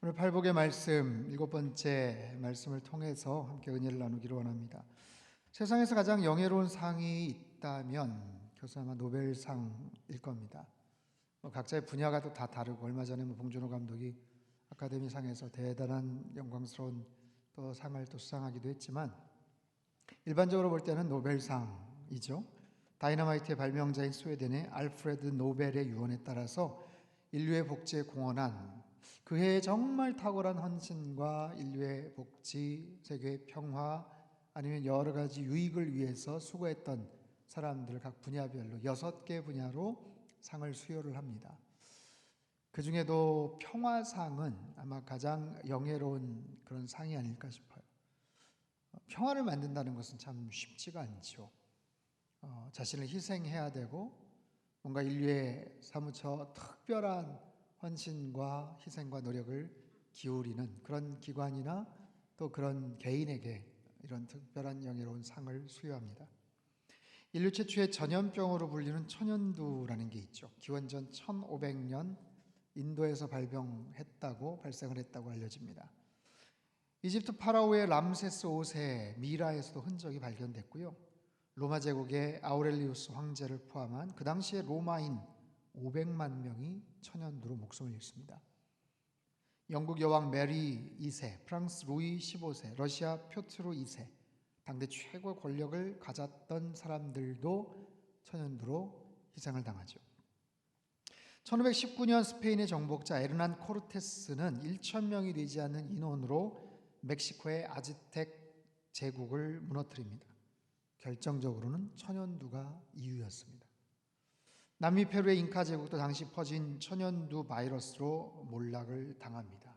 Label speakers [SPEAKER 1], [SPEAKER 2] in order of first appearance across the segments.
[SPEAKER 1] 오늘 팔복의 말씀 일곱 번째 말씀을 통해서 함께 은혜를 나누기를 원합니다. 세상에서 가장 영예로운 상이 있다면 그것은 아마 노벨상일 겁니다. 각자의 분야가 또 다 다르고 얼마 전에 봉준호 감독이 아카데미상에서 대단한 영광스러운 또 상을 또 수상하기도 했지만 일반적으로 볼 때는 노벨상이죠. 다이너마이트의 발명자인 스웨덴의 알프레드 노벨의 유언에 따라서 인류의 복지에 공헌한 그해에 정말 탁월한 헌신과 인류의 복지, 세계의 평화 아니면 여러 가지 유익을 위해서 수고했던 사람들을 각 분야별로 6개 분야로 상을 수여를 합니다. 그 중에도 평화상은 아마 가장 영예로운 그런 상이 아닐까 싶어요. 평화를 만든다는 것은 참 쉽지가 않죠. 자신을 희생해야 되고 뭔가 인류에 사무쳐 특별한 헌신과 희생과 노력을 기울이는 그런 기관이나 또 그런 개인에게 이런 특별한 영예로운 상을 수여합니다. 인류 최초의 전염병으로 불리는 천연두라는 게 있죠. 기원전 1500년 인도에서 발생을 했다고 알려집니다. 이집트 파라오의 람세스 5세 미라에서도 흔적이 발견됐고요. 로마 제국의 아우렐리우스 황제를 포함한 그 당시의 로마인 500만 명이 천연두로 목숨을 잃습니다. 영국 여왕 메리 2세, 프랑스 루이 15세, 러시아 표트르 2세, 당대 최고 권력을 가졌던 사람들도 천연두로 희생을 당하죠. 1519년 스페인의 정복자 에르난 코르테스는 1,000명이 되지 않는 인원으로 멕시코의 아즈텍 제국을 무너뜨립니다. 결정적으로는 천연두가 이유였습니다. 남미 페루의 잉카 제국도 당시 퍼진 천연두 바이러스로 몰락을 당합니다.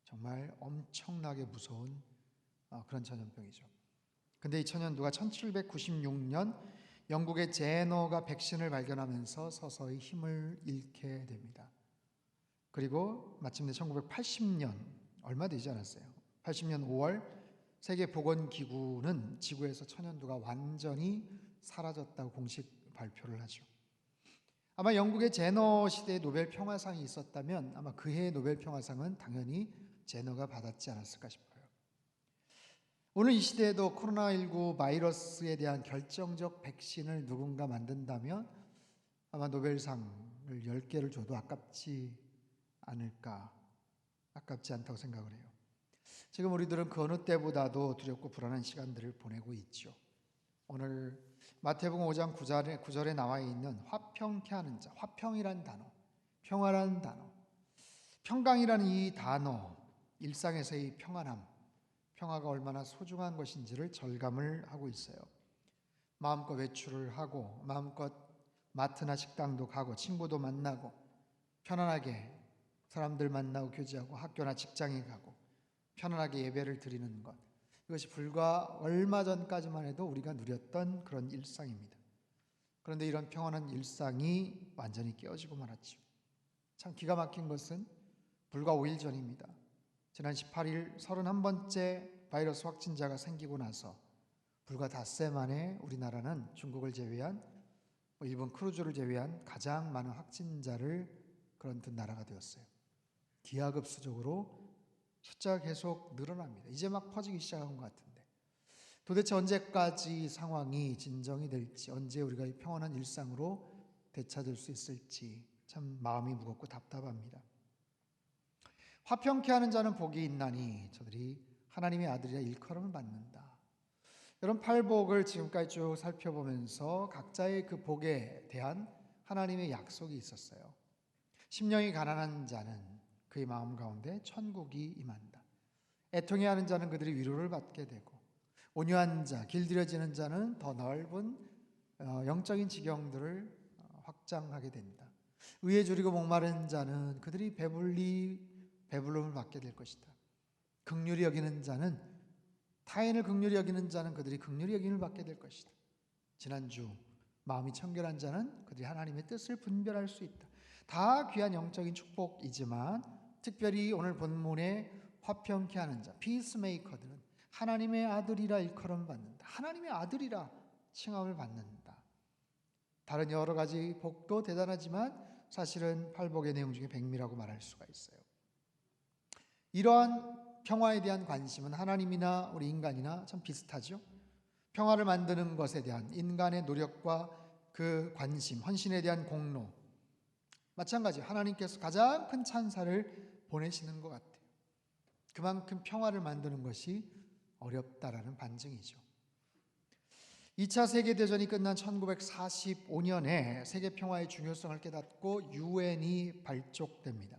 [SPEAKER 1] 정말 엄청나게 무서운 그런 전염병이죠. 근데 이 천연두가 1796년 영국의 제너가 백신을 발견하면서 서서히 힘을 잃게 됩니다. 그리고 마침내 1980년, 얼마 되지 않았어요. 80년 5월 세계보건기구는 지구에서 천연두가 완전히 사라졌다고 공식 발표를 하죠. 아마 영국의 제너 시대에 노벨 평화상이 있었다면 아마 그해의 노벨 평화상은 당연히 제너가 받았지 않았을까 싶어요. 오늘 이 시대에도 코로나19 바이러스에 대한 결정적 백신을 누군가 만든다면 아마 노벨상을 10개를 줘도 아깝지 않다고 생각을 해요. 지금 우리들은 그 어느 때보다도 두렵고 불안한 시간들을 보내고 있죠. 오늘 마태복음 5장 9절에 나와 있는 화평케 하는 자, 화평이란 단어, 평화란 단어, 평강이라는 이 단어, 일상에서의 평안함, 평화가 얼마나 소중한 것인지를 절감을 하고 있어요. 마음껏 외출을 하고 마음껏 마트나 식당도 가고 친구도 만나고 편안하게 사람들 만나고 교제하고 학교나 직장에 가고 편안하게 예배를 드리는 것, 이것이 불과 얼마 전까지만 해도 우리가 누렸던 그런 일상입니다. 그런데 이런 평안한 일상이 완전히 깨어지고 말았죠. 참 기가 막힌 것은 불과 5일 전입니다. 지난 18일 31번째 바이러스 확진자가 생기고 나서 불과 닷새 만에 우리나라는 중국을 제외한 일본 크루즈를 제외한 가장 많은 확진자를 그런 듯 나라가 되었어요. 기하급수적으로 숫자가 계속 늘어납니다. 이제 막 퍼지기 시작한 것 같은데 도대체 언제까지 상황이 진정이 될지, 언제 우리가 이 평안한 일상으로 되찾을 수 있을지 참 마음이 무겁고 답답합니다. 화평케 하는 자는 복이 있나니 저들이 하나님의 아들이라 일컬음을 받는다. 이런 팔복을 지금까지 쭉 살펴보면서 각자의 그 복에 대한 하나님의 약속이 있었어요. 심령이 가난한 자는 그의 마음 가운데 천국이 임한다. 애통해 하는 자는 그들이 위로를 받게 되고, 온유한 자, 길들여지는 자는 더 넓은 영적인 지경들을 확장하게 된다. 의에 줄이고 목마른 자는 그들이 배불름을 받게 될 것이다. 긍휼히 여기는 자는, 타인을 긍휼히 여기는 자는 그들이 긍휼히 여김을 받게 될 것이다. 지난주 마음이 청결한 자는 그들이 하나님의 뜻을 분별할 수 있다. 다 귀한 영적인 축복이지만 특별히 오늘 본문에 화평케 하는 자, 피스메이커들은 하나님의 아들이라 일컬음을 받는다. 하나님의 아들이라 칭함을 받는다. 다른 여러 가지 복도 대단하지만 사실은 팔복의 내용 중에 백미라고 말할 수가 있어요. 이러한 평화에 대한 관심은 하나님이나 우리 인간이나 참 비슷하죠. 평화를 만드는 것에 대한 인간의 노력과 그 관심, 헌신에 대한 공로, 마찬가지 하나님께서 가장 큰 찬사를 보내시는 것 같아요. 그만큼 평화를 만드는 것이 어렵다라는 반증이죠. 2차 세계대전이 끝난 1945년에 세계 평화의 중요성을 깨닫고 유엔이 발족됩니다.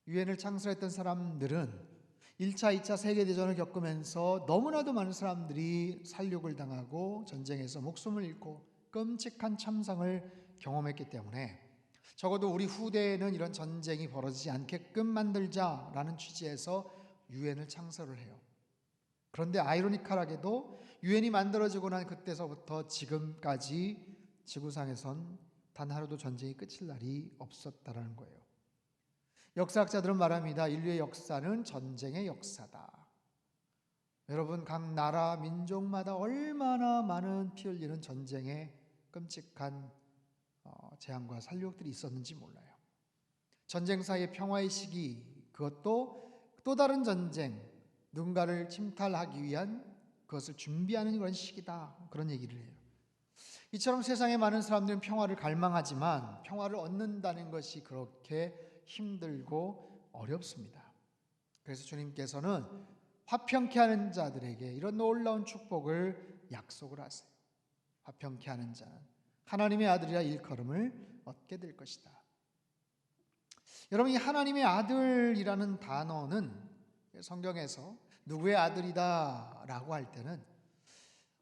[SPEAKER 1] 유엔을 창설했던 사람들은 1차, 2차 세계대전을 겪으면서 너무나도 많은 사람들이 살육을 당하고 전쟁에서 목숨을 잃고 끔찍한 참상을 경험했기 때문에 적어도 우리 후대에는 이런 전쟁이 벌어지지 않게끔 만들자라는 취지에서 유엔을 창설을 해요. 그런데 아이러니컬하게도 유엔이 만들어지고 난 그때서부터 지금까지 지구상에선 단 하루도 전쟁이 끝일 날이 없었다라는 거예요. 역사학자들은 말합니다. 인류의 역사는 전쟁의 역사다. 여러분, 각 나라 민족마다 얼마나 많은 피 흘리는 전쟁의 끔찍한 재앙과 살육들이 있었는지 몰라요. 전쟁사의 평화의 시기, 그것도 또 다른 전쟁, 누군가를 침탈하기 위한 그것을 준비하는 그런 시기다, 그런 얘기를 해요. 이처럼 세상에 많은 사람들은 평화를 갈망하지만 평화를 얻는다는 것이 그렇게 힘들고 어렵습니다. 그래서 주님께서는 화평케 하는 자들에게 이런 놀라운 축복을 약속을 하세요. 화평케 하는 자는 하나님의 아들이라 일컬음을 얻게 될 것이다. 여러분, 이 하나님의 아들이라는 단어는 성경에서 누구의 아들이다 라고 할 때는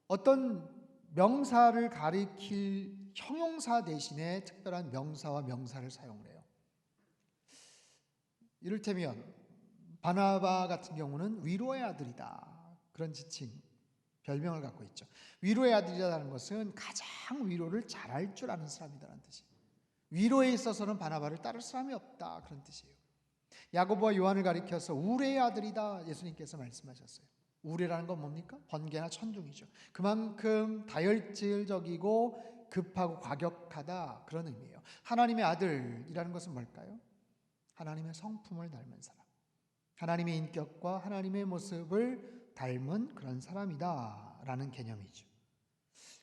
[SPEAKER 1] 어떤 명사를 가리킬 형용사 대신에 특별한 명사와 명사를 사용을 해요. 이를테면 바나바 같은 경우는 위로의 아들이다, 그런 지칭, 별명을 갖고 있죠. 위로의 아들이라는 것은 가장 위로를 잘할 줄 아는 사람이라는 뜻이에요. 위로에 있어서는 바나바를 따를 사람이 없다, 그런 뜻이에요. 야고보와 요한을 가리켜서 우레의 아들이다, 예수님께서 말씀하셨어요. 우레라는 건 뭡니까? 번개나 천둥이죠. 그만큼 다혈질적이고 급하고 과격하다, 그런 의미예요. 하나님의 아들이라는 것은 뭘까요? 하나님의 성품을 닮은 사람, 하나님의 인격과 하나님의 모습을 닮은 그런 사람이다 라는 개념이죠.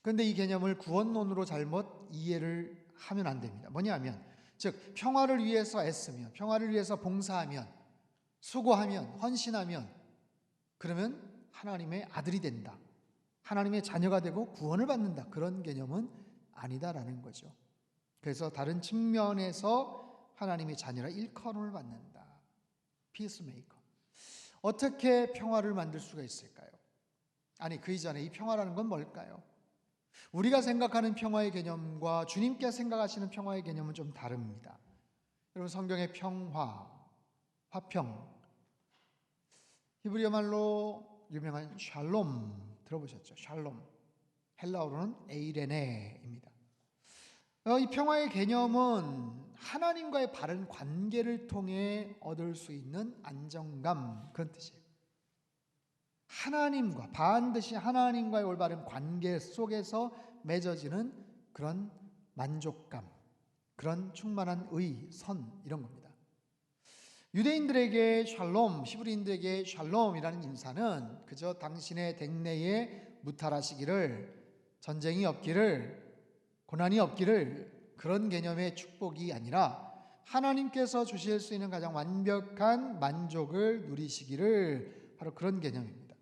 [SPEAKER 1] 그런데 이 개념을 구원론으로 잘못 이해를 하면 안 됩니다. 뭐냐면, 즉 평화를 위해서 애쓰면, 평화를 위해서 봉사하면, 수고하면, 헌신하면, 그러면 하나님의 아들이 된다, 하나님의 자녀가 되고 구원을 받는다, 그런 개념은 아니다라는 거죠. 그래서 다른 측면에서 하나님의 자녀라 일컬음을 받는다. 피스메이커. 어떻게 평화를 만들 수가 있을까요? 아니, 그 이전에 이 평화라는 건 뭘까요? 우리가 생각하는 평화의 개념과 주님께 생각하시는 평화의 개념은 좀 다릅니다. 여러분, 성경의 평화, 화평, 히브리어 말로 유명한 샬롬 들어보셨죠? 샬롬, 헬라어로는 에이레네입니다. 이 평화의 개념은 하나님과의 바른 관계를 통해 얻을 수 있는 안정감, 그런 뜻이에요. 하나님과, 반드시 하나님과의 올바른 관계 속에서 맺어지는 그런 만족감, 그런 충만한 의, 선, 이런 겁니다. 유대인들에게 샬롬, 히브리인들에게 샬롬이라는 인사는 그저 당신의 댁내에 무탈하시기를, 전쟁이 없기를, 고난이 없기를, 그런 개념의 축복이 아니라 하나님께서 주실 수 있는 가장 완벽한 만족을 누리시기를, 바로 그런 개념입니다.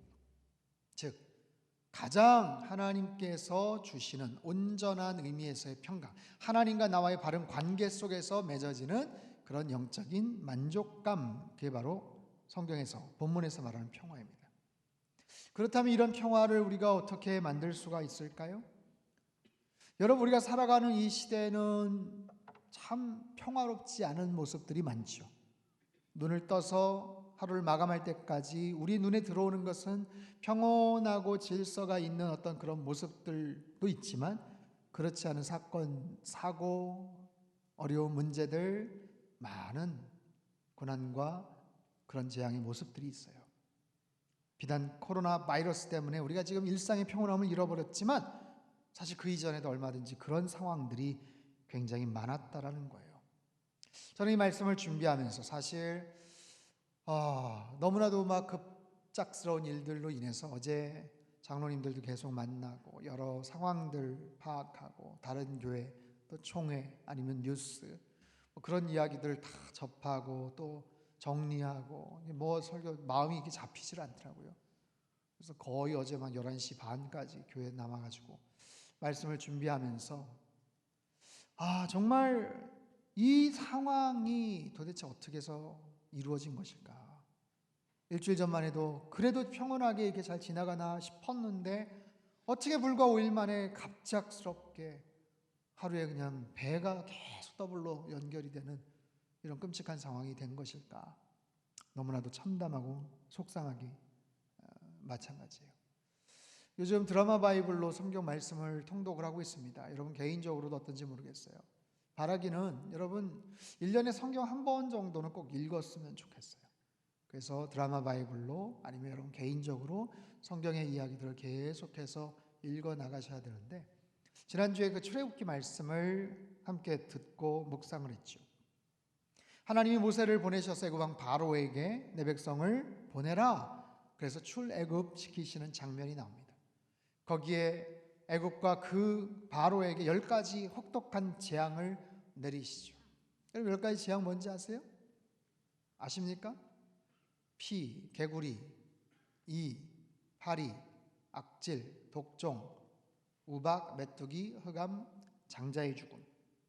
[SPEAKER 1] 즉 가장 하나님께서 주시는 온전한 의미에서의 평강, 하나님과 나와의 바른 관계 속에서 맺어지는 그런 영적인 만족감, 그게 바로 성경에서, 본문에서 말하는 평화입니다. 그렇다면 이런 평화를 우리가 어떻게 만들 수가 있을까요? 여러분, 우리가 살아가는 이 시대는 참 평화롭지 않은 모습들이 많죠. 눈을 떠서 하루를 마감할 때까지 우리 눈에 들어오는 것은 평온하고 질서가 있는 어떤 그런 모습들도 있지만, 그렇지 않은 사건, 사고, 어려운 문제들, 많은 고난과 그런 재앙의 모습들이 있어요. 비단 코로나 바이러스 때문에 우리가 지금 일상의 평온함을 잃어버렸지만 사실 그 이전에도 얼마든지 그런 상황들이 굉장히 많았다라는 거예요. 저는 이 말씀을 준비하면서 사실 너무나도 막 급작스러운 일들로 인해서 어제 장로님들도 계속 만나고 여러 상황들 파악하고 다른 교회 또 총회 아니면 뉴스 뭐 그런 이야기들을 다 접하고 또 정리하고 뭐 설교 마음이 이게 잡히질 않더라고요. 그래서 거의 어제 막 11시 반까지 교회에 남아가지고 말씀을 준비하면서 정말 이 상황이 도대체 어떻게 해서 이루어진 것일까? 일주일 전만 해도 그래도 평온하게 이렇게 잘 지나가나 싶었는데 어떻게 불과 5일 만에 갑작스럽게 하루에 그냥 배가 계속 더블로 연결이 되는 이런 끔찍한 상황이 된 것일까? 너무나도 참담하고 속상하기 마찬가지예요. 요즘 드라마 바이블로 성경 말씀을 통독을 하고 있습니다. 여러분 개인적으로도 어떤지 모르겠어요. 바라기는 여러분 1년에 성경 한 번 정도는 꼭 읽었으면 좋겠어요. 그래서 드라마 바이블로 아니면 여러분 개인적으로 성경의 이야기들을 계속해서 읽어 나가셔야 되는데 지난주에 그 출애굽기 말씀을 함께 듣고 묵상을 했죠. 하나님이 모세를 보내셔서 애굽 왕 바로에게 내 백성을 보내라. 그래서 출애굽 시키시는 장면이 나옵니다. 거기에 애굽과 그 바로에게 10가지 혹독한 재앙을 내리시죠. 여러분 10가지 재앙 뭔지 아세요? 아십니까? 피, 개구리, 이, 파리, 악질, 독종, 우박, 메뚜기, 흑암, 장자의 죽음.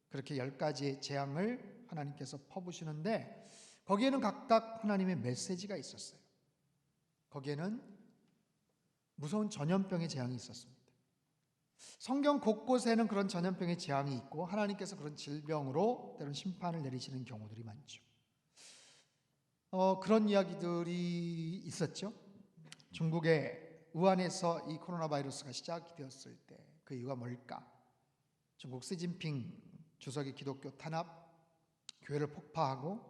[SPEAKER 1] 그렇게 10가지의 재앙을 하나님께서 퍼부시는데 거기에는 각각 하나님의 메시지가 있었어요. 거기에는 무서운 전염병의 재앙이 있었습니다. 성경 곳곳에는 그런 전염병의 재앙이 있고 하나님께서 그런 질병으로 때로는 심판을 내리시는 경우들이 많죠. 그런 이야기들이 있었죠. 중국의 우한에서 이 코로나 바이러스가 시작이 되었을 때 그 이유가 뭘까? 중국 시진핑 주석이 기독교 탄압, 교회를 폭파하고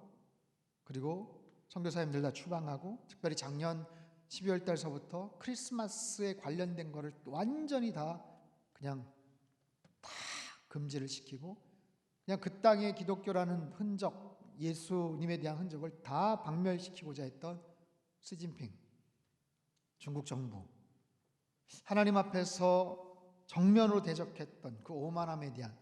[SPEAKER 1] 그리고 선교사님들 다 추방하고 특별히 작년 12월 달서부터 크리스마스에 관련된 거를 완전히 다 그냥 다 금지를 시키고 그냥 그 땅에 기독교라는 흔적, 예수님에 대한 흔적을 다 박멸시키고자 했던 시진핑 중국 정부, 하나님 앞에서 정면으로 대적했던 그 오만함에 대한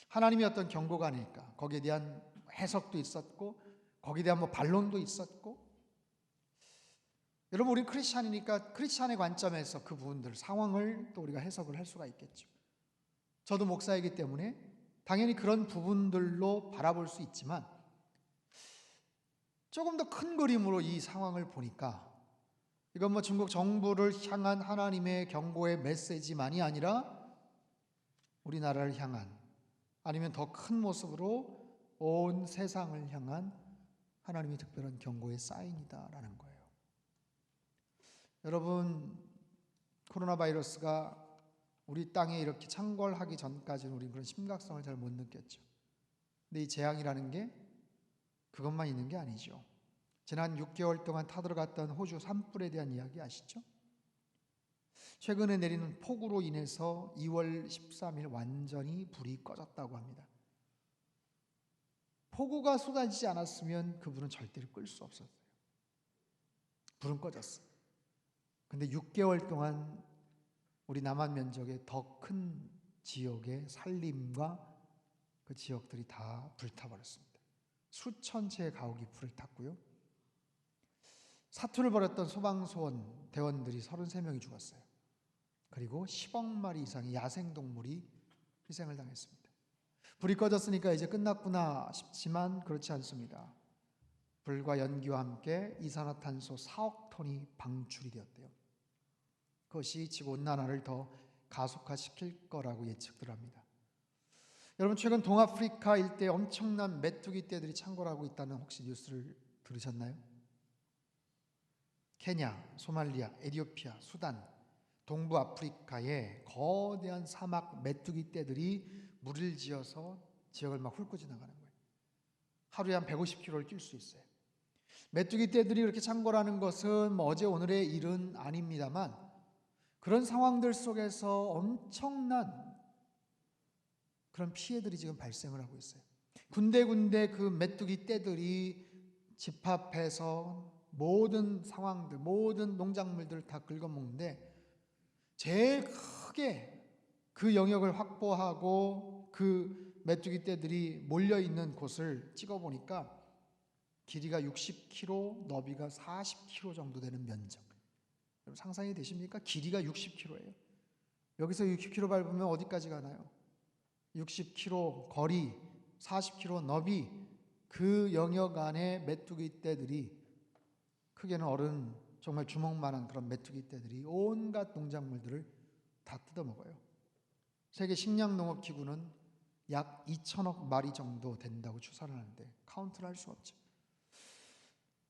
[SPEAKER 1] 하나님이 어떤 경고가 아닐까, 거기에 대한 해석도 있었고 거기에 대한 뭐 반론도 있었고. 여러분 우리 크리스찬이니까 크리스찬의 관점에서 그 부분들 상황을 또 우리가 해석을 할 수가 있겠죠. 저도 목사이기 때문에 당연히 그런 부분들로 바라볼 수 있지만 조금 더 큰 그림으로 이 상황을 보니까 이건 뭐 중국 정부를 향한 하나님의 경고의 메시지만이 아니라 우리나라를 향한 아니면 더 큰 모습으로 온 세상을 향한 하나님의 특별한 경고의 사인이다라는 거예요. 여러분 코로나 바이러스가 우리 땅에 이렇게 창궐하기 전까지는 우리는 그런 심각성을 잘 못 느꼈죠. 근데 이 재앙이라는 게 그것만 있는 게 아니죠. 지난 6개월 동안 타들어갔던 호주 산불에 대한 이야기 아시죠? 최근에 내리는 폭우로 인해서 2월 13일 완전히 불이 꺼졌다고 합니다. 폭우가 쏟아지지 않았으면 그 불은 절대로 끌 수 없었어요. 불은 꺼졌어요. 근데 6개월 동안 우리 남한 면적의 더 큰 지역의 산림과 그 지역들이 다 불타버렸습니다. 수천 채의 가옥이 불을 탔고요. 사투를 벌였던 소방소원 대원들이 33명이 죽었어요. 그리고 10억 마리 이상의 야생동물이 희생을 당했습니다. 불이 꺼졌으니까 이제 끝났구나 싶지만 그렇지 않습니다. 불과 연기와 함께 이산화탄소 4억 톤이 방출이 되었대요. 그것이 지구온난화를 더 가속화시킬 거라고 예측들 합니다. 여러분 최근 동아프리카 일대에 엄청난 메뚜기 떼들이 창궐하고 있다는 혹시 뉴스를 들으셨나요? 케냐, 소말리아, 에티오피아, 수단, 동부 아프리카에 거대한 사막 메뚜기 떼들이 무리를 지어서 지역을 막 훑고 지나가는 거예요. 하루에 한 150km를 뛸 수 있어요. 메뚜기 떼들이 이렇게 창궐하는 것은 뭐 어제 오늘의 일은 아닙니다만 그런 상황들 속에서 엄청난 그런 피해들이 지금 발생을 하고 있어요. 군데군데 그 메뚜기 떼들이 집합해서 모든 상황들, 모든 농작물들을 다 긁어먹는데 제일 크게 그 영역을 확보하고 그 메뚜기 떼들이 몰려있는 곳을 찍어보니까 길이가 60km, 너비가 40km 정도 되는 면적. 여러분 상상이 되십니까? 길이가 60km예요. 여기서 60km 밟으면 어디까지 가나요? 60km 거리, 40km 너비, 그 영역 안에 메뚜기 떼들이, 크게는 어른 정말 주먹만한 그런 메뚜기 떼들이 온갖 농작물들을 다 뜯어먹어요. 세계 식량농업기구는 약 2천억 마리 정도 된다고 추산을 하는데 카운트를 할 수 없죠.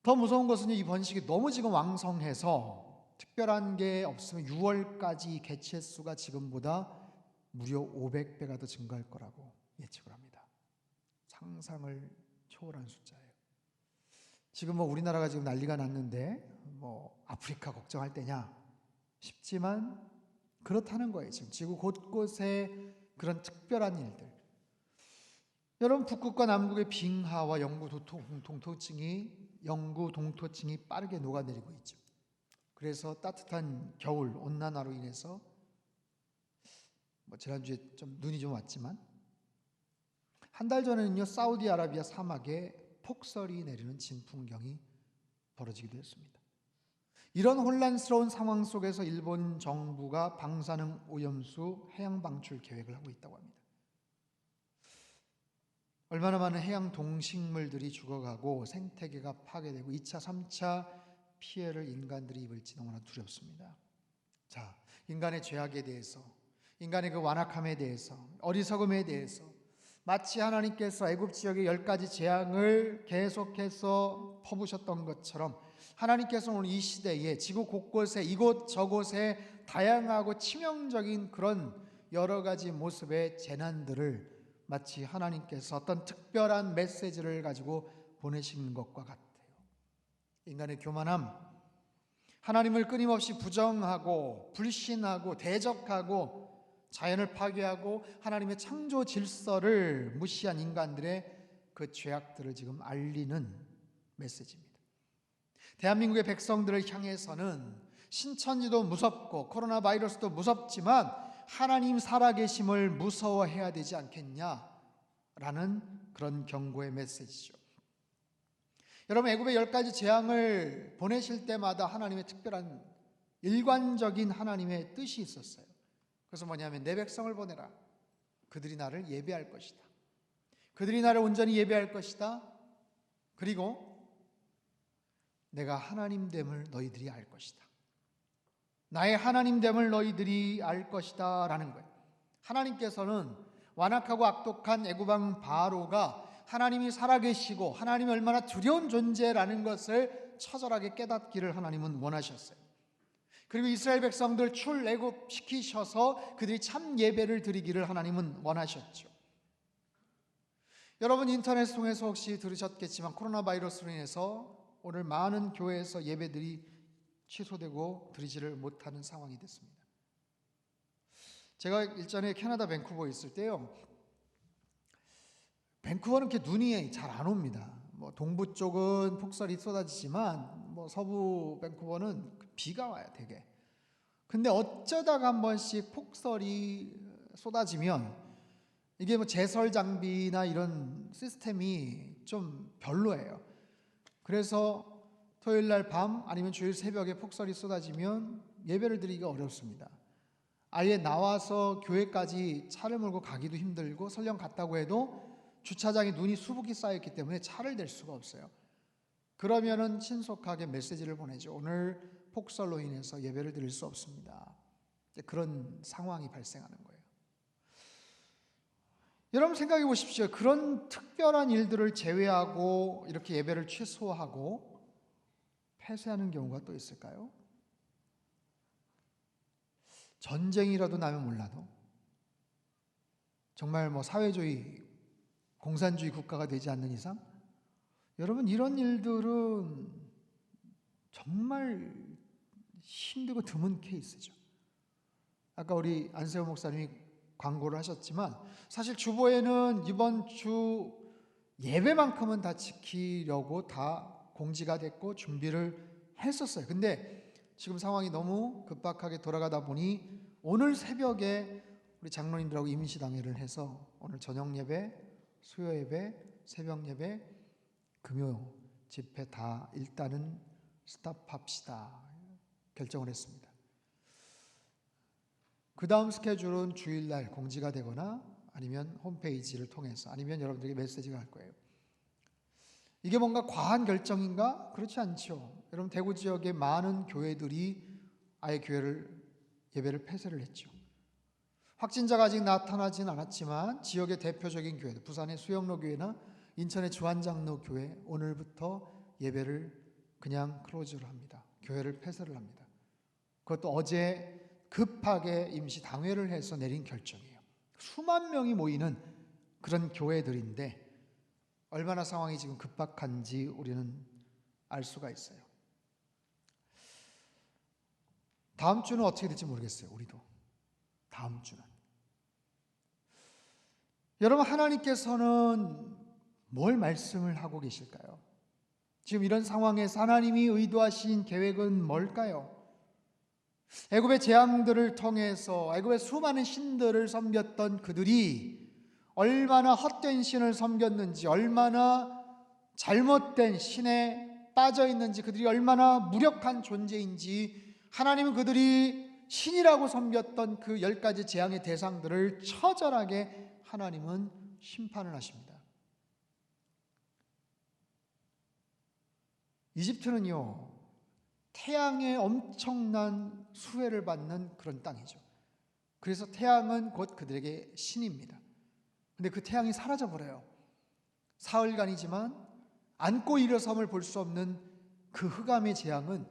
[SPEAKER 1] 더 무서운 것은 이 번식이 너무 지금 왕성해서 특별한 게 없으면 6월까지 개체수가 지금보다 무려 500배가 더 증가할 거라고 예측을 합니다. 상상을 초월한 숫자예요. 지금 우리나라가 지금 난리가 났는데 아프리카 걱정할 때냐 싶지만 그렇다는 거예요. 지금 지구 곳곳에 그런 특별한 일들. 여러분 북극과 남극의 빙하와 영구 동토층이 빠르게 녹아내리고 있죠. 그래서 따뜻한 겨울 온난화로 인해서 지난주에 좀 눈이 좀 왔지만 한 달 전에는요 사우디아라비아 사막에 폭설이 내리는 진풍경이 벌어지기도 했습니다. 이런 혼란스러운 상황 속에서 일본 정부가 방사능 오염수 해양 방출 계획을 하고 있다고 합니다. 얼마나 많은 해양 동식물들이 죽어가고 생태계가 파괴되고 2차, 3차 피해를 인간들이 입을지 너무나 두렵습니다. 자, 인간의 죄악에 대해서, 인간의 그 완악함에 대해서, 어리석음에 대해서 마치 하나님께서 애굽 지역의 10가지 재앙을 계속해서 퍼부으셨던 것처럼 하나님께서 오늘 이 시대에 지구 곳곳에 이곳저곳에 다양하고 치명적인 그런 여러 가지 모습의 재난들을 마치 하나님께서 어떤 특별한 메시지를 가지고 보내시는 것과 같아요. 인간의 교만함, 하나님을 끊임없이 부정하고 불신하고 대적하고 자연을 파괴하고 하나님의 창조 질서를 무시한 인간들의 그 죄악들을 지금 알리는 메시지입니다. 대한민국의 백성들을 향해서는 신천지도 무섭고 코로나 바이러스도 무섭지만 하나님 살아계심을 무서워해야 되지 않겠냐라는 그런 경고의 메시지죠. 여러분 애굽의 10가지 재앙을 보내실 때마다 하나님의 특별한 일관적인 하나님의 뜻이 있었어요. 그래서 뭐냐면 내 백성을 보내라. 그들이 나를 예배할 것이다. 그들이 나를 온전히 예배할 것이다. 그리고 내가 하나님됨을 너희들이 알 것이다. 나의 하나님됨을 너희들이 알 것이다 라는 거예요. 하나님께서는 완악하고 악독한 애굽왕 바로가 하나님이 살아계시고 하나님이 얼마나 두려운 존재라는 것을 처절하게 깨닫기를 하나님은 원하셨어요. 그리고 이스라엘 백성들 출애굽시키셔서 그들이 참 예배를 드리기를 하나님은 원하셨죠. 여러분 인터넷 통해서 혹시 들으셨겠지만 코로나 바이러스로 인해서 오늘 많은 교회에서 예배들이 취소되고 드리지를 못하는 상황이 됐습니다. 제가 일전에 캐나다 밴쿠버에 있을 때요, 밴쿠버는 이렇게 눈이 잘 안 옵니다. 동부 쪽은 폭설이 쏟아지지만 서부 밴쿠버는 비가 와요, 되게. 근데 어쩌다가 한 번씩 폭설이 쏟아지면 이게 제설 장비나 이런 시스템이 좀 별로예요. 그래서 토요일 날 밤 아니면 주일 새벽에 폭설이 쏟아지면 예배를 드리기가 어렵습니다. 아예 나와서 교회까지 차를 몰고 가기도 힘들고 설령 갔다고 해도 주차장에 눈이 수북이 쌓였기 때문에 차를 댈 수가 없어요. 그러면은 신속하게 메시지를 보내죠. 오늘 폭설로 인해서 예배를 드릴 수 없습니다. 그런 상황이 발생하는 거예요. 여러분 생각해 보십시오. 그런 특별한 일들을 제외하고 이렇게 예배를 취소하고 폐쇄하는 경우가 또 있을까요? 전쟁이라도 나면 몰라도 정말 사회주의, 공산주의 국가가 되지 않는 이상 여러분 이런 일들은 정말 힘들고 드문 케이스죠. 아까 우리 안세호 목사님이 광고를 하셨지만 사실 주보에는 이번 주 예배만큼은 다 지키려고 다 공지가 됐고 준비를 했었어요. 근데 지금 상황이 너무 급박하게 돌아가다 보니 오늘 새벽에 우리 장로님들하고 임시당회를 해서 오늘 저녁 예배, 수요 예배, 새벽 예배, 금요 집회 다 일단은 스탑합시다 결정을 했습니다. 그 다음 스케줄은 주일날 공지가 되거나 아니면 홈페이지를 통해서 아니면 여러분들에게 메시지가 갈 거예요. 이게 뭔가 과한 결정인가? 그렇지 않죠. 여러분 대구 지역의 많은 교회들이 아예 예배를 폐쇄를 했죠. 확진자가 아직 나타나진 않았지만 지역의 대표적인 교회들, 부산의 수영로 교회나 인천의 주한장로 교회 오늘부터 예배를 그냥 클로즈를 합니다. 교회를 폐쇄를 합니다. 그것도 어제 급하게 임시 당회를 해서 내린 결정이에요. 수만 명이 모이는 그런 교회들인데 얼마나 상황이 지금 급박한지 우리는 알 수가 있어요. 다음 주는 어떻게 될지 모르겠어요. 우리도 다음 주는. 여러분 하나님께서는 뭘 말씀을 하고 계실까요? 지금 이런 상황에서 하나님이 의도하신 계획은 뭘까요? 애굽의 재앙들을 통해서 애굽의 수많은 신들을 섬겼던 그들이 얼마나 헛된 신을 섬겼는지, 얼마나 잘못된 신에 빠져 있는지, 그들이 얼마나 무력한 존재인지, 하나님은 그들이 신이라고 섬겼던 그 10가지 재앙의 대상들을 처절하게 하나님은 심판을 하십니다. 이집트는요, 태양의 엄청난 수혜를 받는 그런 땅이죠. 그래서 태양은 곧 그들에게 신입니다. 근데 그 태양이 사라져버려요. 사흘간이지만 안고 일어섬을 볼 수 없는 그 흑암의 재앙은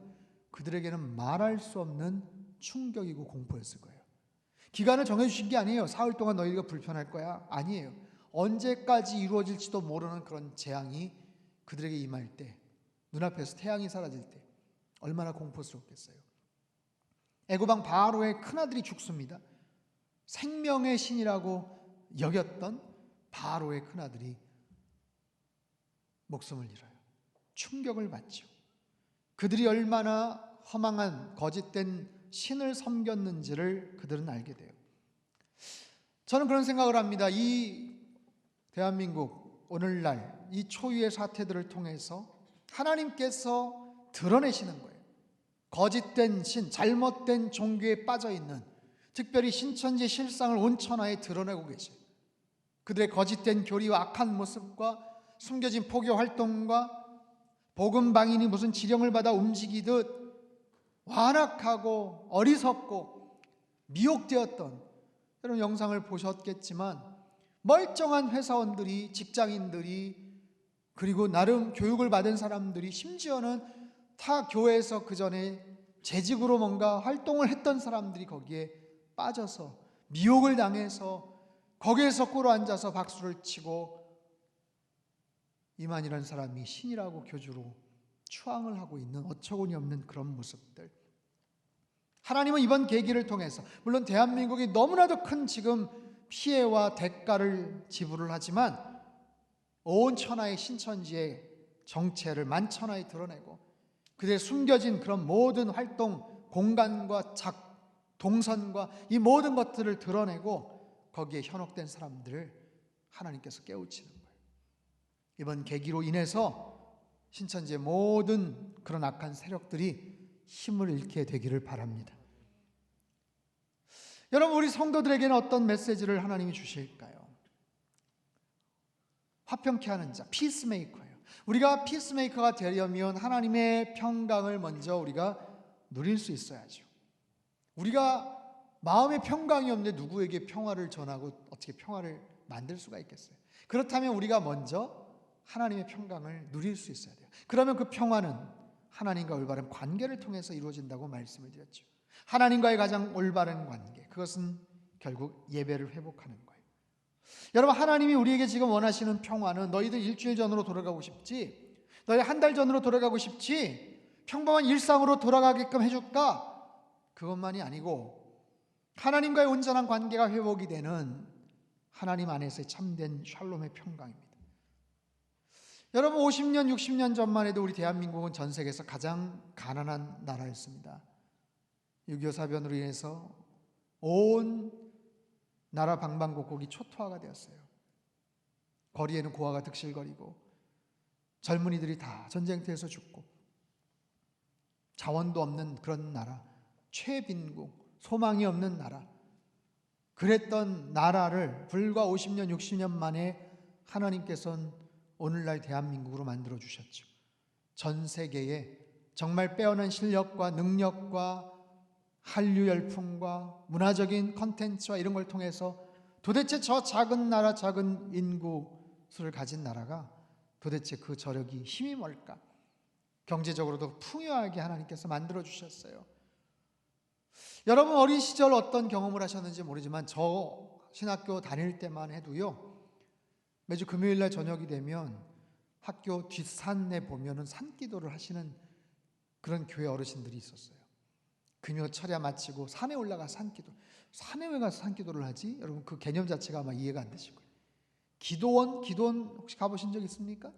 [SPEAKER 1] 그들에게는 말할 수 없는 충격이고 공포였을 거예요. 기간을 정해주신 게 아니에요. 사흘 동안 너희가 불편할 거야. 아니에요. 언제까지 이루어질지도 모르는 그런 재앙이 그들에게 임할 때, 눈앞에서 태양이 사라질 때 얼마나 공포스럽겠어요. 애굽왕 바로의 큰아들이 죽습니다. 생명의 신이라고 여겼던 바로의 큰아들이 목숨을 잃어요. 충격을 받죠. 그들이 얼마나 허망한 거짓된 신을 섬겼는지를 그들은 알게 돼요. 저는 그런 생각을 합니다. 이 대한민국 오늘날 이 초유의 사태들을 통해서 하나님께서 드러내시는 거예요. 거짓된 신, 잘못된 종교에 빠져있는, 특별히 신천지 실상을 온 천하에 드러내고 계세요. 그들의 거짓된 교리와 악한 모습과 숨겨진 포교 활동과 복음 방인이 무슨 지령을 받아 움직이듯 완악하고 어리석고 미혹되었던, 여러분 영상을 보셨겠지만 멀쩡한 회사원들이, 직장인들이, 그리고 나름 교육을 받은 사람들이, 심지어는 타 교회에서 그 전에 재직으로 뭔가 활동을 했던 사람들이 거기에 빠져서 미혹을 당해서 거기에서 꿇어 앉아서 박수를 치고 이만이라는 사람이 신이라고 교주로 추앙을 하고 있는 어처구니 없는 그런 모습들. 하나님은 이번 계기를 통해서, 물론 대한민국이 너무나도 큰 지금 피해와 대가를 지불을 하지만 온 천하의 신천지의 정체를 만천하에 드러내고 그들의 숨겨진 그런 모든 활동, 공간과 동선과 이 모든 것들을 드러내고 거기에 현혹된 사람들을 하나님께서 깨우치는 거예요. 이번 계기로 인해서 신천지의 모든 그런 악한 세력들이 힘을 잃게 되기를 바랍니다. 여러분, 우리 성도들에게는 어떤 메시지를 하나님이 주실까요? 화평케 하는 자, 피스메이커예요. 우리가 피스메이커가 되려면 하나님의 평강을 먼저 우리가 누릴 수 있어야죠. 우리가 마음의 평강이 없는데 누구에게 평화를 전하고 어떻게 평화를 만들 수가 있겠어요? 그렇다면 우리가 먼저 하나님의 평강을 누릴 수 있어야 돼요. 그러면 그 평화는 하나님과 올바른 관계를 통해서 이루어진다고 말씀을 드렸죠. 하나님과의 가장 올바른 관계, 그것은 결국 예배를 회복하는 거예요. 여러분, 하나님이 우리에게 지금 원하시는 평화는 너희들 일주일 전으로 돌아가고 싶지, 너희 한 달 전으로 돌아가고 싶지, 평범한 일상으로 돌아가게끔 해줄까? 그것만이 아니고 하나님과의 온전한 관계가 회복이 되는 하나님 안에서의 참된 샬롬의 평강입니다. 여러분 50년, 60년 전만 해도 우리 대한민국은 전 세계에서 가장 가난한 나라였습니다. 6.25 사변으로 인해서 온 나라 방방곡곡이 초토화가 되었어요. 거리에는 고아가 득실거리고 젊은이들이 다 전쟁터에서 죽고 자원도 없는 그런 나라, 최빈국, 소망이 없는 나라, 그랬던 나라를 불과 50년, 60년 만에 하나님께서는 오늘날 대한민국으로 만들어 주셨죠. 전 세계에 정말 빼어난 실력과 능력과 한류 열풍과 문화적인 컨텐츠와 이런 걸 통해서 도대체 저 작은 나라, 작은 인구 수를 가진 나라가 도대체 그 저력이 힘이 뭘까? 경제적으로도 풍요하게 하나님께서 만들어 주셨어요. 여러분 어린 시절 어떤 경험을 하셨는지 모르지만 저 신학교 다닐 때만 해도요, 매주 금요일날 저녁이 되면 학교 뒷산에 보면은 산기도를 하시는 그런 교회 어르신들이 있었어요. 금요 철야 마치고 산에 올라가 산기도. 산에 왜 가서 산기도를 하지? 여러분 그 개념 자체가 아마 이해가 안 되실 거예요. 기도원 혹시 가보신 적 있습니까?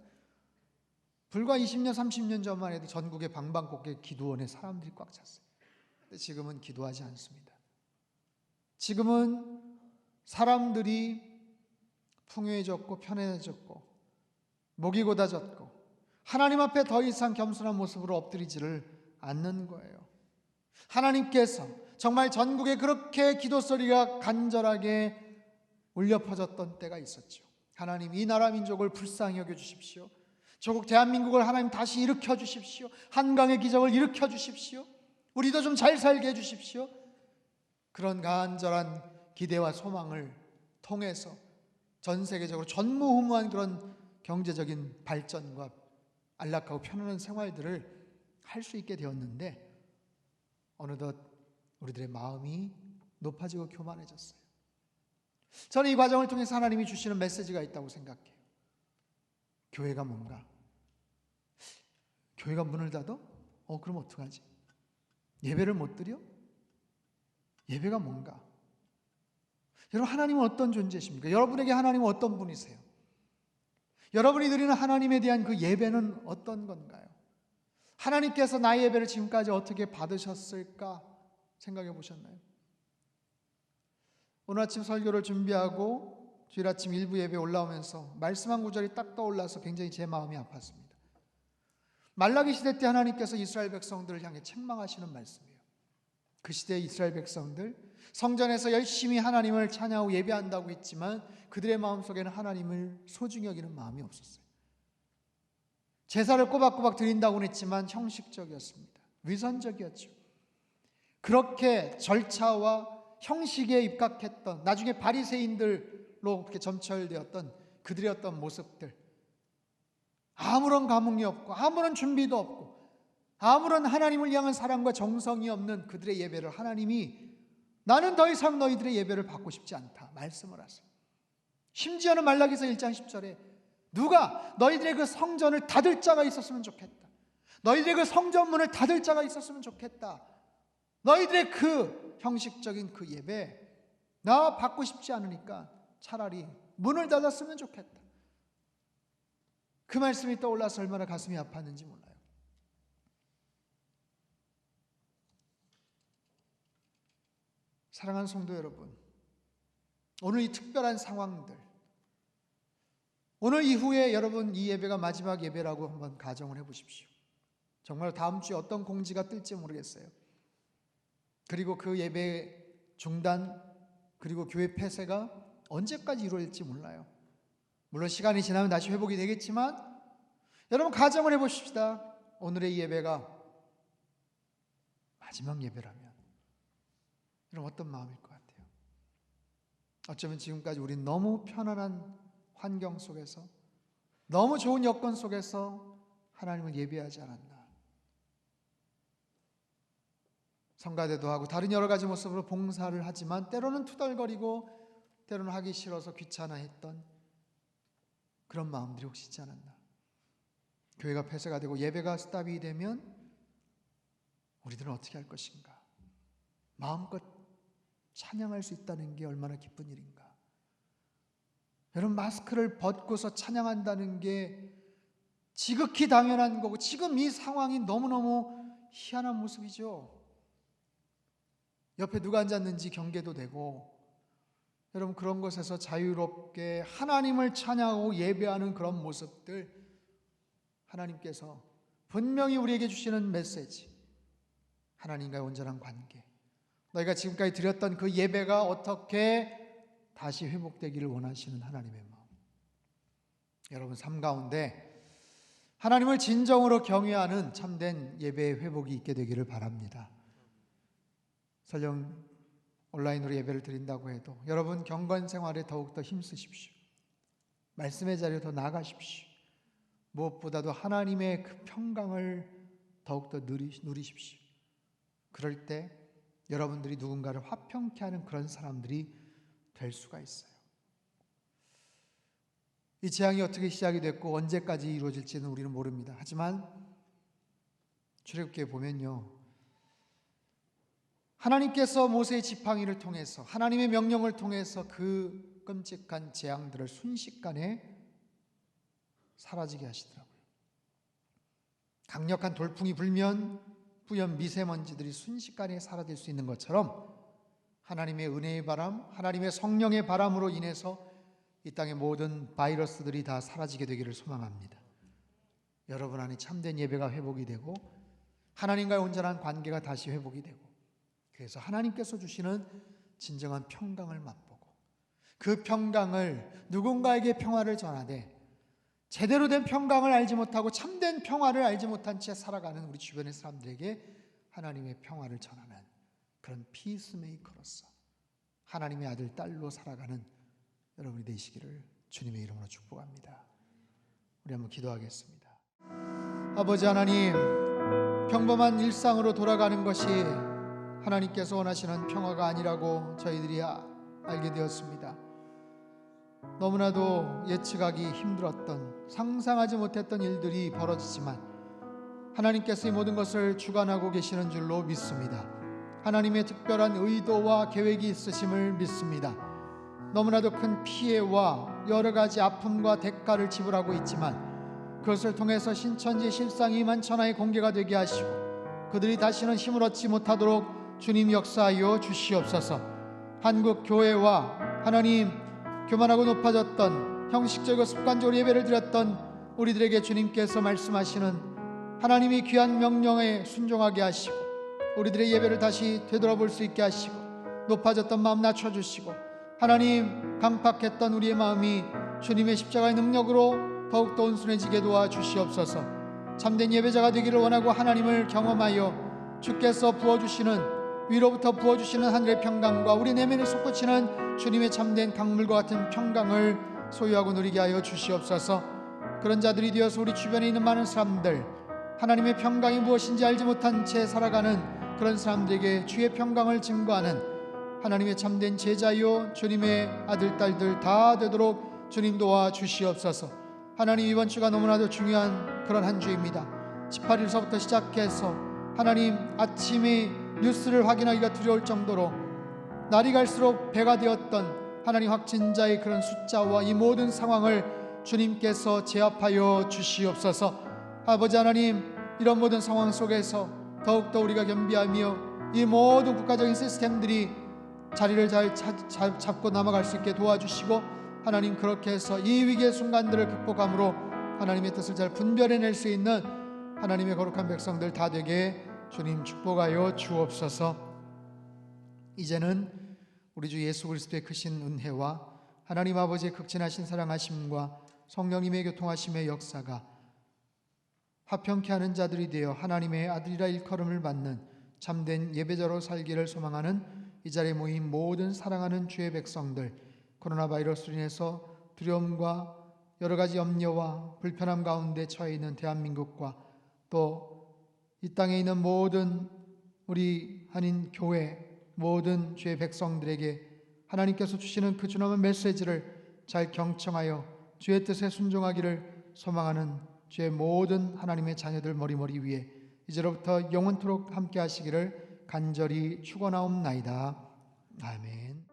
[SPEAKER 1] 불과 20년, 30년 전만 해도 전국의 방방곡곡 기도원에 사람들이 꽉 찼어요. 근데 지금은 기도하지 않습니다. 지금은 사람들이 풍요해졌고 편해졌고 목이 곧아졌고 하나님 앞에 더 이상 겸손한 모습으로 엎드리지를 않는 거예요. 하나님께서 정말 전국에 그렇게 기도 소리가 간절하게 울려 퍼졌던 때가 있었죠. 하나님 이 나라 민족을 불쌍히 여겨 주십시오. 조국 대한민국을 하나님 다시 일으켜 주십시오. 한강의 기적을 일으켜 주십시오. 우리도 좀 잘 살게 해 주십시오. 그런 간절한 기대와 소망을 통해서 전 세계적으로 전무후무한 그런 경제적인 발전과 안락하고 편안한 생활들을 할 수 있게 되었는데 어느덧 우리들의 마음이 높아지고 교만해졌어요. 저는 이 과정을 통해서 하나님이 주시는 메시지가 있다고 생각해요. 교회가 뭔가? 교회가 문을 닫아? 그럼 어떡하지? 예배를 못 드려? 예배가 뭔가? 여러분 하나님은 어떤 존재십니까? 여러분에게 하나님은 어떤 분이세요? 여러분이 드리는 하나님에 대한 그 예배는 어떤 건가요? 하나님께서 나의 예배를 지금까지 어떻게 받으셨을까 생각해 보셨나요? 오늘 아침 설교를 준비하고 주일 아침 일부 예배에 올라오면서 말씀 한 구절이 딱 떠올라서 굉장히 제 마음이 아팠습니다. 말라기 시대 때 하나님께서 이스라엘 백성들을 향해 책망하시는 말씀이에요. 그 시대의 이스라엘 백성들 성전에서 열심히 하나님을 찬양하고 예배한다고 했지만 그들의 마음속에는 하나님을 소중히 여기는 마음이 없었어요. 제사를 꼬박꼬박 드린다고는 했지만 형식적이었습니다. 위선적이었죠. 그렇게 절차와 형식에 입각했던 나중에 바리새인들로 그렇게 점철되었던 그들의 어떤 모습들, 아무런 감흥이 없고 아무런 준비도 없고 아무런 하나님을 향한 사랑과 정성이 없는 그들의 예배를 하나님이 나는 더 이상 너희들의 예배를 받고 싶지 않다 말씀을 하세요. 심지어는 말라기서 1장 10절에 누가 너희들의 그 성전을 닫을 자가 있었으면 좋겠다. 너희들의 그 성전문을 닫을 자가 있었으면 좋겠다. 너희들의 그 형식적인 그 예배 나 받고 싶지 않으니까 차라리 문을 닫았으면 좋겠다. 그 말씀이 떠올라서 얼마나 가슴이 아팠는지 몰라요. 사랑하는 성도 여러분, 오늘 이 특별한 상황들, 오늘 이후에 여러분 이 예배가 마지막 예배라고 한번 가정을 해보십시오. 정말 다음 주에 어떤 공지가 뜰지 모르겠어요. 그리고 그 예배 중단 그리고 교회 폐쇄가 언제까지 이루어질지 몰라요. 물론 시간이 지나면 다시 회복이 되겠지만 여러분 가정을 해보십시다. 오늘의 이 예배가 마지막 예배라면 여러분 어떤 마음일 것 같아요? 어쩌면 지금까지 우린 너무 편안한 환경 속에서 너무 좋은 여건 속에서 하나님을 예배하지 않았나. 성가대도 하고 다른 여러 가지 모습으로 봉사를 하지만 때로는 투덜거리고 때로는 하기 싫어서 귀찮아했던 그런 마음들이 혹시 있지 않았나. 교회가 폐쇄가 되고 예배가 스탑이 되면 우리들은 어떻게 할 것인가. 마음껏 찬양할 수 있다는 게 얼마나 기쁜 일인가. 여러분 마스크를 벗고서 찬양한다는 게 지극히 당연한 거고 지금 이 상황이 너무너무 희한한 모습이죠. 옆에 누가 앉았는지 경계도 되고, 여러분 그런 것에서 자유롭게 하나님을 찬양하고 예배하는 그런 모습들, 하나님께서 분명히 우리에게 주시는 메시지, 하나님과의 온전한 관계, 너희가 지금까지 드렸던 그 예배가 어떻게 다시 회복되기를 원하시는 하나님의 마음. 여러분 삶 가운데 하나님을 진정으로 경외하는 참된 예배의 회복이 있게 되기를 바랍니다. 설령 온라인으로 예배를 드린다고 해도 여러분 경건 생활에 더욱더 힘쓰십시오. 말씀의 자리에 더 나아가십시오. 무엇보다도 하나님의 그 평강을 더욱더 누리십시오. 그럴 때 여러분들이 누군가를 화평케 하는 그런 사람들이 될 수가 있어요. 이 재앙이 어떻게 시작이 됐고 언제까지 이루어질지는 우리는 모릅니다. 하지만 출애굽기에 보면요, 하나님께서 모세의 지팡이를 통해서, 하나님의 명령을 통해서 그 끔찍한 재앙들을 순식간에 사라지게 하시더라고요. 강력한 돌풍이 불면 뿌연 미세먼지들이 순식간에 사라질 수 있는 것처럼 하나님의 은혜의 바람, 하나님의 성령의 바람으로 인해서 이 땅의 모든 바이러스들이 다 사라지게 되기를 소망합니다. 여러분 안에 참된 예배가 회복이 되고 하나님과의 온전한 관계가 다시 회복이 되고, 그래서 하나님께서 주시는 진정한 평강을 맛보고 그 평강을 누군가에게 평화를 전하되 제대로 된 평강을 알지 못하고 참된 평화를 알지 못한 채 살아가는 우리 주변의 사람들에게 하나님의 평화를 전하는 그런 피스메이커로서 하나님의 아들, 딸로 살아가는 여러분이 되시기를 주님의 이름으로 축복합니다. 우리 한번 기도하겠습니다. 아버지 하나님, 평범한 일상으로 돌아가는 것이 하나님께서 원하시는 평화가 아니라고 저희들이 알게 되었습니다. 너무나도 예측하기 힘들었던, 상상하지 못했던 일들이 벌어지지만 하나님께서 이 모든 것을 주관하고 계시는 줄로 믿습니다. 하나님의 특별한 의도와 계획이 있으심을 믿습니다. 너무나도 큰 피해와 여러 가지 아픔과 대가를 지불하고 있지만 그것을 통해서 신천지 실상이 만천하에 공개가 되게 하시고 그들이 다시는 힘을 얻지 못하도록 주님 역사하여 주시옵소서. 한국 교회와 하나님, 교만하고 높아졌던 형식적이고 습관적으로 예배를 드렸던 우리들에게 주님께서 말씀하시는 하나님이 귀한 명령에 순종하게 하시고 우리들의 예배를 다시 되돌아볼 수 있게 하시고 높아졌던 마음 낮춰주시고 하나님, 강팍했던 우리의 마음이 주님의 십자가의 능력으로 더욱더 온순해지게 도와주시옵소서. 참된 예배자가 되기를 원하고 하나님을 경험하여 주께서 부어주시는, 위로부터 부어주시는 하늘의 평강과 우리 내면에 솟구치는 주님의 참된 강물과 같은 평강을 소유하고 누리게 하여 주시옵소서. 그런 자들이 되어서 우리 주변에 있는 많은 사람들, 하나님의 평강이 무엇인지 알지 못한 채 살아가는 그런 사람들에게 주의 평강을 증거하는 하나님의 참된 제자요 주님의 아들, 딸들 다 되도록 주님 도와 주시옵소서. 하나님, 이번 주가 너무나도 중요한 그런 한 주입니다. 18일서부터 시작해서 하나님, 아침에 뉴스를 확인하기가 두려울 정도로 날이 갈수록 배가 되었던 하나님 확진자의 그런 숫자와 이 모든 상황을 주님께서 제압하여 주시옵소서. 아버지 하나님, 이런 모든 상황 속에서 더욱더 우리가 겸비하며 이 모든 국가적인 시스템들이 자리를 잘 잡고 남아갈 수 있게 도와주시고 하나님, 그렇게 해서 이 위기의 순간들을 극복함으로 하나님의 뜻을 잘 분별해낼 수 있는 하나님의 거룩한 백성들 다 되게 주님 축복하여 주옵소서. 이제는 우리 주 예수 그리스도의 크신 은혜와 하나님 아버지의 극진하신 사랑하심과 성령님의 교통하심의 역사가 화평케 하는 자들이 되어 하나님의 아들이라 일컬음을 받는 참된 예배자로 살기를 소망하는 이 자리에 모인 모든 사랑하는 주의 백성들, 코로나 바이러스로 인해서 두려움과 여러 가지 염려와 불편함 가운데 처해 있는 대한민국과 또 이 땅에 있는 모든 우리 한인 교회 모든 주의 백성들에게 하나님께서 주시는 그 주님의 메시지를 잘 경청하여 주의 뜻에 순종하기를 소망하는 주의 모든 하나님의 자녀들 머리머리 위에 이제로부터 영원토록 함께 하시기를 간절히 축원하옵나이다. 아멘.